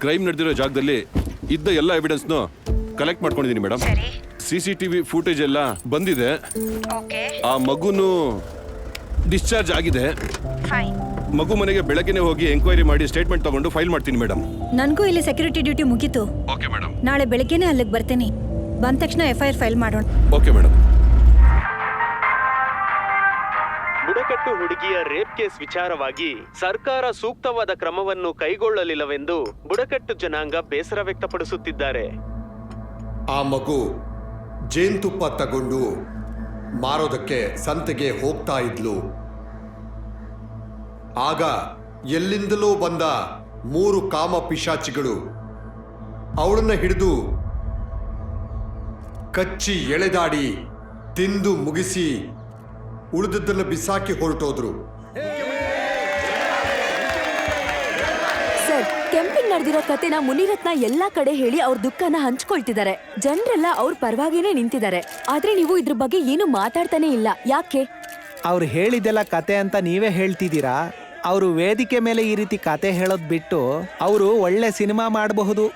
Crime ನಡೆದಿರೋ ಜಾಗದಲ್ಲಿ ಇದ್ದ ಎಲ್ಲ ಎವಿಡೆನ್ಸ್ನು ಕಲೆಕ್ಟ್ ಮಾಡ್ಕೊಂಡಿದ್ದೀನಿ ಮೇಡಮ್. CCTV ಫೂಟೇಜ್ ಎಲ್ಲ ಬಂದಿದೆ. ಆ ಮಗುನು ಡಿಸ್ಚಾರ್ಜ್ ಆಗಿದೆ. ಮಗು ಮನೆಗೆ ಬೆಳಗ್ಗೆನೆ ಹೋಗಿ ಎಂಕ್ವೈರಿ ಮಾಡಿ ಸ್ಟೇಟ್ಮೆಂಟ್ ತಗೊಂಡು ಫೈಲ್ ಮಾಡ್ತೀನಿ ಮೇಡಮ್. ನನಗೂ ಇಲ್ಲಿ ಸೆಕ್ಯೂರಿಟಿ ಡ್ಯೂಟಿ ಮುಗೀತು. Okay madam. ನಾಳೆ ಬೆಳಗ್ಗೆನೆ ಅಲ್ಲಿಗೆ ಬರ್ತೀನಿ. ಬಂದ ತಕ್ಷಣ FIR ಫೈಲ್ ಮಾಡೋಣ. Okay madam. ಬುಡಕಟ್ಟು ಹುಡುಗಿಯ ರೇಪ್ ಕೇಸ್ ವಿಚಾರವಾಗಿ ಸರ್ಕಾರ ಸೂಕ್ತವಾದ ಕ್ರಮವನ್ನು ಕೈಗೊಳ್ಳಲಿಲ್ಲವೆಂದು ಬುಡಕಟ್ಟು ಜನಾಂಗ ಬೇಸರ ವ್ಯಕ್ತಪಡಿಸುತ್ತಿದ್ದಾರೆ. ಆ ಮಗು ಜೇನುತುಪ್ಪ ತಗೊಂಡು ಮಾರೋದಕ್ಕೆ ಸಂತೆಗೆ ಹೋಗ್ತಾ ಇದ್ಲು. ಆಗ ಎಲ್ಲಿಂದಲೋ ಬಂದ 3 ಕಾಮ ಪಿಶಾಚಿಗಳು ಅವಳನ್ನ ಹಿಡಿದು ಕಚ್ಚಿ ಎಳೆದಾಡಿ ತಿಂದು ಮುಗಿಸಿ ಉಳಿದದ್ದನ್ನು ಬಿಸಾಕಿ ಹೊರಟೋದ್ರು. ಸರ್, ಕೆಂಪಿಂಗ್ ನಡೆದಿರೋ ಕತೆನ ಮುನಿರತ್ನ ಎಲ್ಲಾ ಕಡೆ ಹೇಳಿ ಅವ್ರ ದುಃಖನ ಹಂಚ್ಕೊಳ್ತಿದ್ದಾರೆ. ಜನರೆಲ್ಲ ಅವ್ರ ಪರವಾಗಿನೇ ನಿಂತಿದ್ದಾರೆ. ಆದ್ರೆ ನೀವು ಇದ್ರ ಬಗ್ಗೆ ಏನು ಮಾತಾಡ್ತಾನೆ ಇಲ್ಲ, ಯಾಕೆ? ಅವ್ರು ಹೇಳಿದೆಲ್ಲ ಕತೆ ಅಂತ ನೀವೇ ಹೇಳ್ತಿದ್ದೀರಾ? ಅವರು ವೇದಿಕೆ ಮೇಲೆ ಈ ರೀತಿ ಕತೆ ಹೇಳೋದ್ ಬಿಟ್ಟು ಅವರು ಒಳ್ಳೆ ಸಿನಿಮಾ ಮಾಡಬಹುದು.